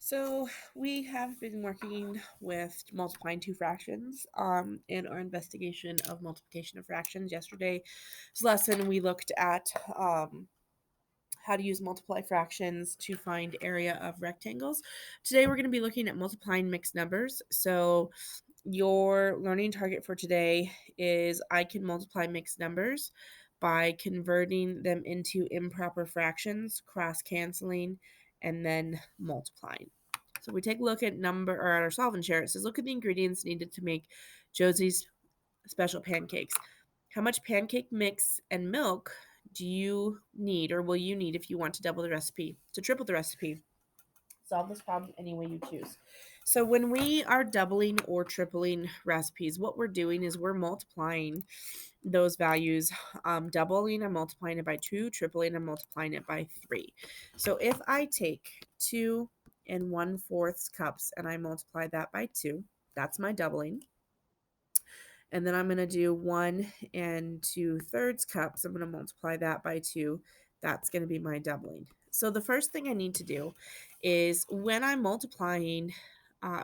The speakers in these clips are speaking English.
So we have been working with multiplying two fractions in our investigation of multiplication of fractions. Yesterday's lesson, we looked at how to use multiply fractions to find area of rectangles. Today we're going to be looking at multiplying mixed numbers. So your learning target for today is I can multiply mixed numbers by converting them into improper fractions, cross-canceling, and then multiplying. So we take a look at number or at our solve and share. It says, look at the ingredients needed to make Josie's special pancakes. How much pancake mix and milk do you need or will you need if you want to double the recipe, to triple the recipe? Solve this problem any way you choose. So when we are doubling or tripling recipes, what we're doing is we're multiplying those values. Doubling, I'm multiplying it by 2. Tripling, I'm multiplying it by 3. So if I take 2 and 1/4 cups and I multiply that by 2, that's my doubling. And then I'm going to do 1 and 2/3 cups. I'm going to multiply that by 2. That's going to be my doubling. So the first thing I need to do is when I'm multiplying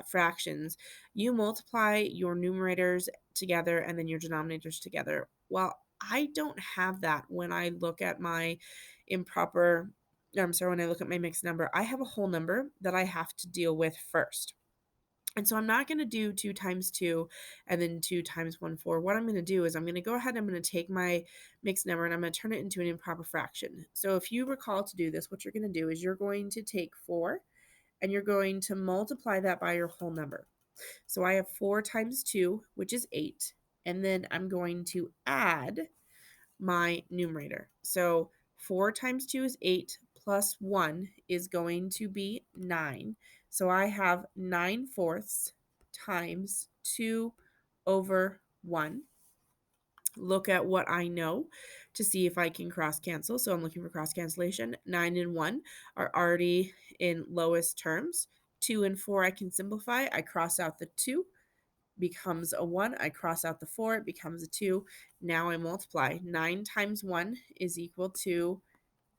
fractions, you multiply your numerators together and then your denominators together. Well, I don't have that when I look at my improper, when I look at my mixed number. I have a whole number that I have to deal with first. And so I'm not going to do 2 times 2 and then 2 times 1/4. What I'm going to do is I'm going to go ahead and I'm going to take my mixed number and I'm going to turn it into an improper fraction. So if you recall to do this, what you're going to do is you're going to take 4 and you're going to multiply that by your whole number. So I have 4 times 2, which is 8. And then I'm going to add my numerator. So 4 times 2 is 8 plus 1 is going to be 9. So I have 9/4 times 2 over 1. Look at what I know to see if I can cross cancel. So I'm looking for cross cancellation. 9 and 1 are already in lowest terms. 2 and 4 I can simplify. I cross out the 2, becomes a 1. I cross out the 4, it becomes a 2. Now I multiply. 9 times 1 is equal to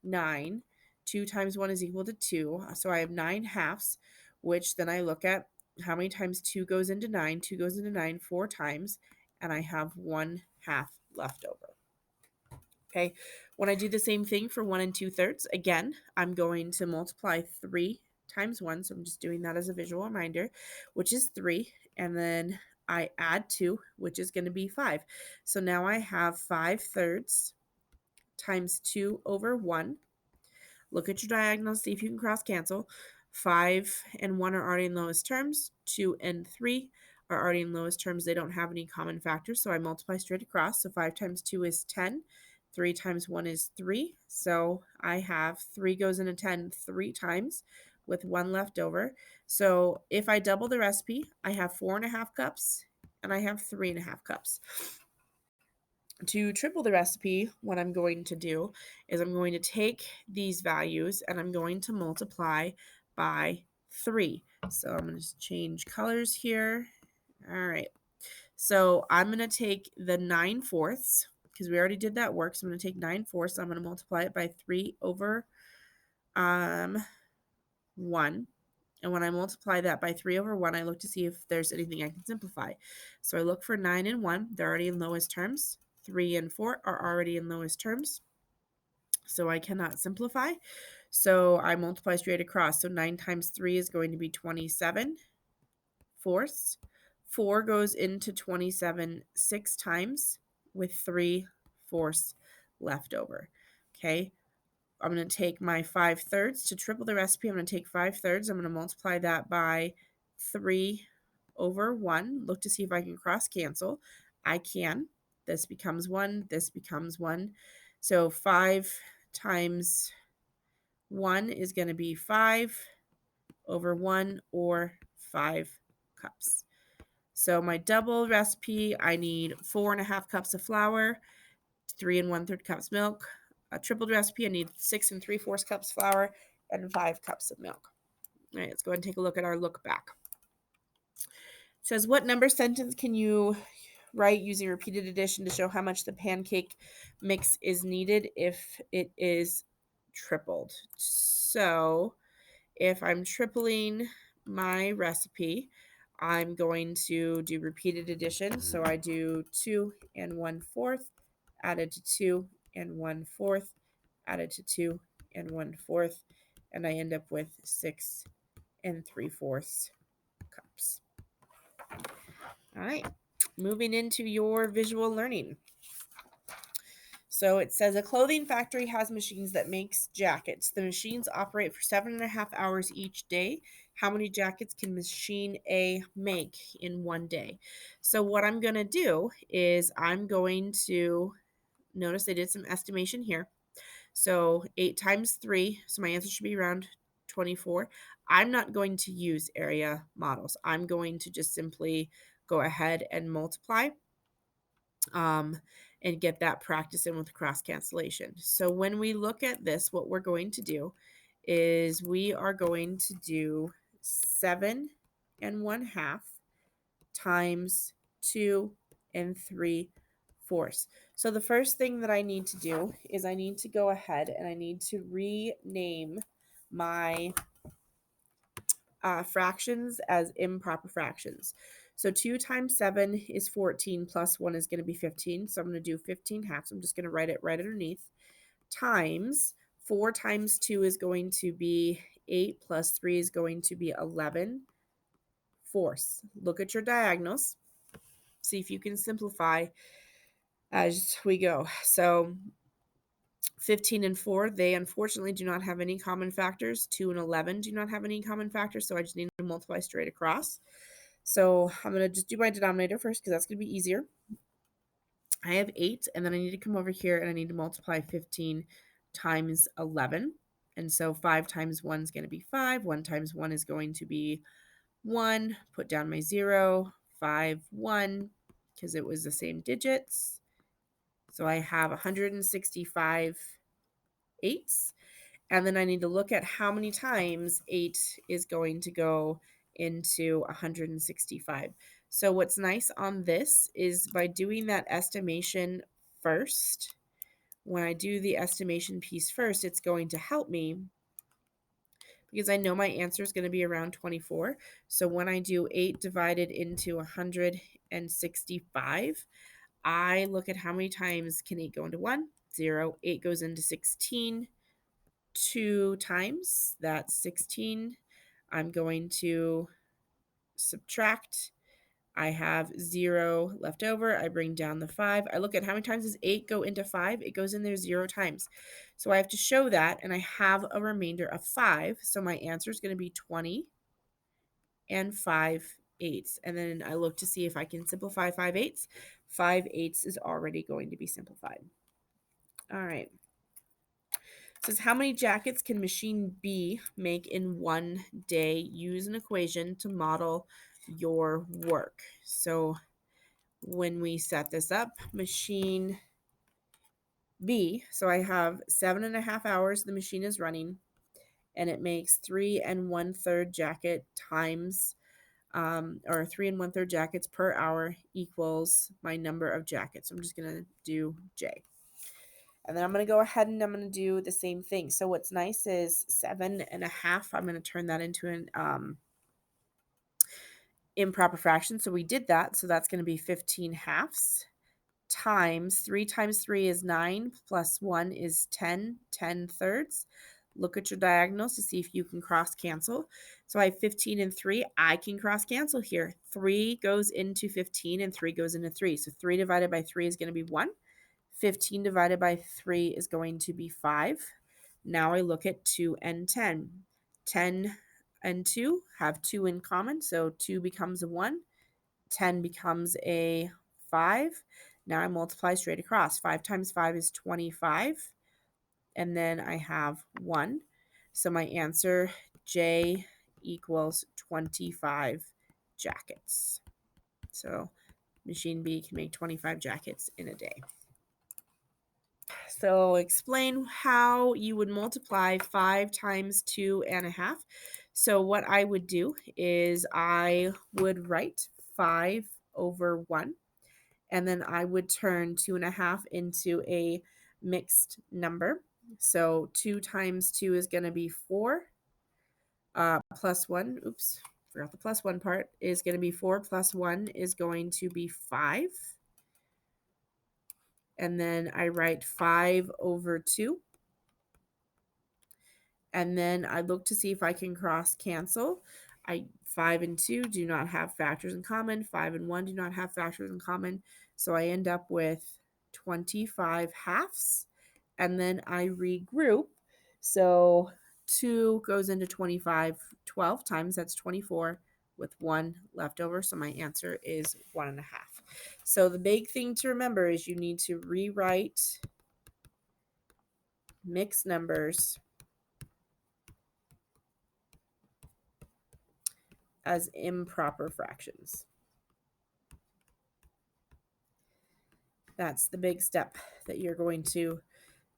9. 2 times 1 is equal to 2. So I have 9 halves, which then I look at how many times 2 goes into 9. 2 goes into 9 4 times, and I have 1/2 left over. Okay, when I do the same thing for 1 and 2/3, again, I'm going to multiply 3 times 1. So I'm just doing that as a visual reminder, which is 3. And then I add 2, which is going to be 5. So now I have 5/3 times 2 over 1. Look at your diagonals, see if you can cross cancel. 5 and 1 are already in lowest terms. 2 and 3 are already in lowest terms. They don't have any common factors, so I multiply straight across. So 5 times 2 is 10. 3 times 1 is 3. So I have 3 goes into 10 3 times with 1 left over. So if I double the recipe, I have 4.5 cups and I have 3.5 cups. To triple the recipe, what I'm going to do is I'm going to take these values and I'm going to multiply by 3. So I'm going to change colors here. All right. So I'm going to take the 9/4 because we already did that work. So I'm going to take 9/4. I'm going to multiply it by 3 over 1. And when I multiply that by 3 over 1, I look to see if there's anything I can simplify. So I look for 9 and 1. They're already in lowest terms. 3 and 4 are already in lowest terms. So I cannot simplify. So I multiply straight across. So 9 times 3 is going to be 27 fourths. 4 goes into 27 6 times with 3/4 left over. Okay. I'm going to take my 5/3 to triple the recipe. I'm going to take 5/3. I'm going to multiply that by 3 over 1. Look to see if I can cross cancel. I can. This becomes 1. This becomes 1. So 5 times 1 is going to be 5 over 1 or 5 cups. So my double recipe, I need 4.5 cups of flour, 3 1/3 cups milk. A tripled recipe, I need 6 3/4 cups flour and 5 cups of milk. All right, let's go ahead and take a look at our look back. It says, what number sentence can you write using repeated addition to show how much the pancake mix is needed if it is tripled? So If I'm tripling my recipe, I'm going to do repeated addition. So I do 2 and 1/4 added to 2 and 1/4 added to 2 and 1/4, and I end up with 6 and 3/4 cups. All right, moving into your visual learning. So it says a clothing factory has machines that makes jackets. The machines operate for 7.5 hours each day. How many jackets can machine A make in one day? So what I'm going to do is I'm going to notice I did some estimation here. So 8 times 3, so my answer should be around 24. I'm not going to use area models. I'm going to just simply go ahead and multiply um, and get that practice in with cross cancellation. So when we look at this, what we're going to do is we are going to do 7.5 times 2 and 3/4. So the first thing that I need to do is I need to go ahead and I need to rename my fractions as improper fractions. So 2 times 7 is 14 plus 1 is going to be 15. So I'm going to do 15 halves. I'm just going to write it right underneath. Times 4 times 2 is going to be 8 plus 3 is going to be 11 fourths. Look at your diagonals. See if you can simplify as we go. So 15 and 4, they unfortunately do not have any common factors. 2 and 11 do not have any common factors, so I just need to multiply straight across. So I'm going to just do my denominator first because that's going to be easier. I have 8, and then I need to come over here and I need to multiply 15 times 11. And so 5 times 1 is going to be 5. 1 times 1 is going to be 1. Put down my 0. 5, 1, because it was the same digits. So I have 165 eighths. And then I need to look at how many times 8 is going to go into 165. So what's nice on this is by doing that estimation first, when I do the estimation piece first, it's going to help me because I know my answer is going to be around 24. So when I do 8 divided into 165, I look at how many times can 8 go into 1? 0. 8 goes into 16. 2 times, that's 16. I'm going to subtract. I have 0 left over. I bring down the 5. I look at how many times does 8 go into 5? It goes in there 0 times. So I have to show that, and I have a remainder of 5. So my answer is going to be 20 and 5/8. And then I look to see if I can simplify 5/8. 5/8 is already going to be simplified. All right. It says how many jackets can machine B make in one day? Use an equation to model your work. So when we set this up, machine B, so I have 7.5 hours the machine is running, and it makes 3 1/3 jacket times or 3 1/3 jackets per hour equals my number of jackets. So I'm just going to do J. And then I'm going to go ahead and I'm going to do the same thing. So what's nice is 7.5. I'm going to turn that into an improper fraction. So we did that. So that's going to be 15 halves times 3 times 3 is 9 plus 1 is 10, 10 thirds. Look at your diagonals to see if you can cross cancel. So I have 15 and 3. I can cross cancel here. 3 goes into 15 and 3 goes into 3. So 3 divided by 3 is going to be 1. 15 divided by 3 is going to be 5. Now I look at 2 and 10. 10 and 2 have 2 in common, so 2 becomes a 1. 10 becomes a 5. Now I multiply straight across. 5 times 5 is 25. And then I have 1. So my answer, J, equals 25 jackets. So machine B can make 25 jackets in a day. So explain how you would multiply 5 times 2.5. So what I would do is I would write 5 over 1, and then I would turn 2.5 into a mixed number. So 2 times 2 is going to be 4. Plus 1, oops, forgot the plus 1 part, is going to be 4 plus 1 is going to be 5. And then I write 5 over 2. And then I look to see if I can cross cancel. 5 and 2 do not have factors in common. 5 and 1 do not have factors in common. So I end up with 25 halves. And then I regroup. So 2 goes into 25 12 times. That's 24 with 1 left over. So my answer is 1.5. So the big thing to remember is you need to rewrite mixed numbers as improper fractions. That's the big step that you're going to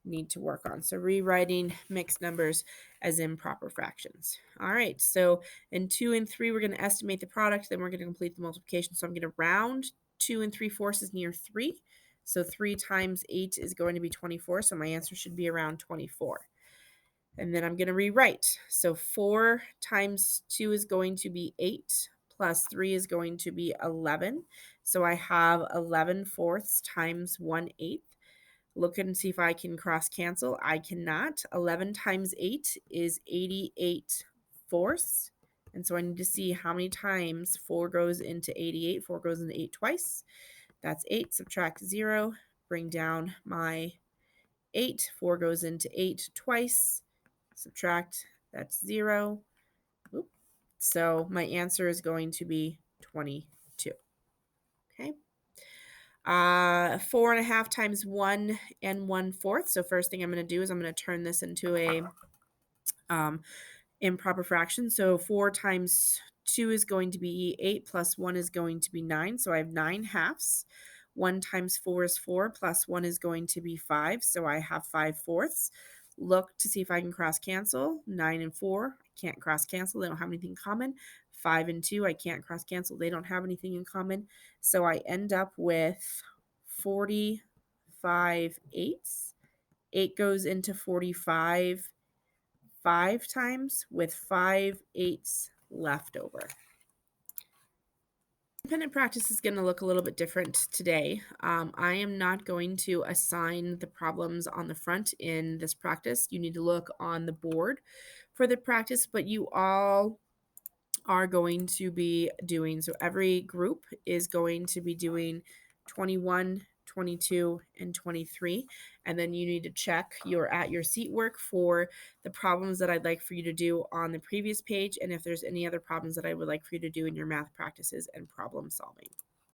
need to work on. So rewriting mixed numbers as improper fractions. All right, so in 2 and 3, we're going to estimate the product, then we're going to complete the multiplication. So I'm going to round 2 and 3/4 is near 3. So 3 times 8 is going to be 24. So my answer should be around 24. And then I'm going to rewrite. So 4 times 2 is going to be 8, plus 3 is going to be 11. So I have 11/4 times 1/8. Look and see if I can cross cancel. I cannot. 11 times 8 is 88/4. And so I need to see how many times 4 goes into 88. 4 goes into 8 twice. That's 8. Subtract 0. Bring down my 8. 4 goes into 8 twice. Subtract, that's 0. Oop. So my answer is going to be 22. Okay. 4.5 times 1 1/4. So first thing I'm going to do is I'm going to turn this into a improper fraction. So 4 times 2 is going to be 8, plus 1 is going to be 9. So I have 9 halves. 1 times 4 is 4, plus 1 is going to be 5. So I have 5/4. Look to see if I can cross cancel. 9 and 4, I can't cross cancel. They don't have anything in common. 5 and 2, I can't cross cancel. They don't have anything in common. So I end up with 45/8. 8 goes into 45 5 times with 5/8 left over. Independent practice is going to look a little bit different today. I am not going to assign the problems on the front in this practice. You need to look on the board for the practice, but you all are going to be doing, so every group is going to be doing 21, 22, and 23. And then you need to check your at your seat work for the problems that I'd like for you to do on the previous page, and if there's any other problems that I would like for you to do in your math practices and problem solving.